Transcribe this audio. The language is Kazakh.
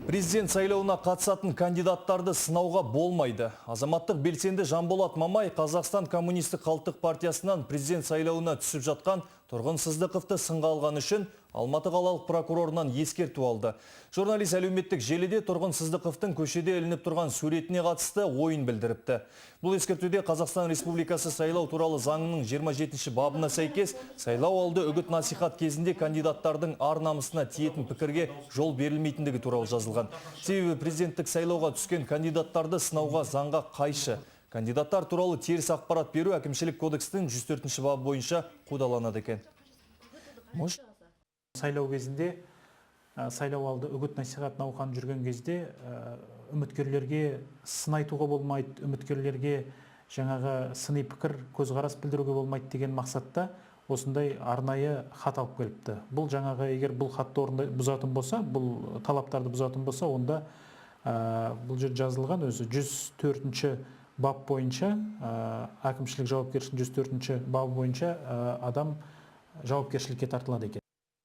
Президент сайлауына қатысатын кандидаттарды сынауға болмайды. Азаматтық белсенді Жанболат Мамай Қазақстан коммунистік халықтық партиясынан президент сайлауына түсіп жатқан Тұрғын Сыздықовты сынға алған үшін Алматы қалалық прокурорынан ескерту алды. Журналист әлеуметтік желіде Тұрғын Сыздықовтың көшеде ілініп тұрған суретіне қатысты ойын білдіріпті. Бұл ескертуде Қазақстан Республикасы сайлау туралы заңының 27-ші бабына сәйкес сайлау алды үгіт насихат кезінде кандидаттардың ар намысына тиетін пікірге жол берілмейтіндігі туралы жазылған. Себебі президенттік сайлауға түскен кандидаттарды сынауға заңға қайшы. Кандидаттар туралы теріс ақпарат беру әкімшілік кодекстің 104-ші бабы бойынша қудаланады екен. Сайлау кезінде, сайлау алды үгіт насихат науқаны жүрген кезде үміткерлерге сын айтуға болмайды, үміткерлерге жаңағы сыни пікір, көзқарас білдіруге болмайды деген мақсатта осындай арнайы хат алып келіпті. Бұл жаңағы егер бұл хатты бұзатын болса, бұл талаптарды бұзатын болса, онда бұл жер жазылған өзі 104-ші бап бойынша, әкімшілік жауапкершілік 104-ші бап бойынша адам жауапкершілікке тартылады екен.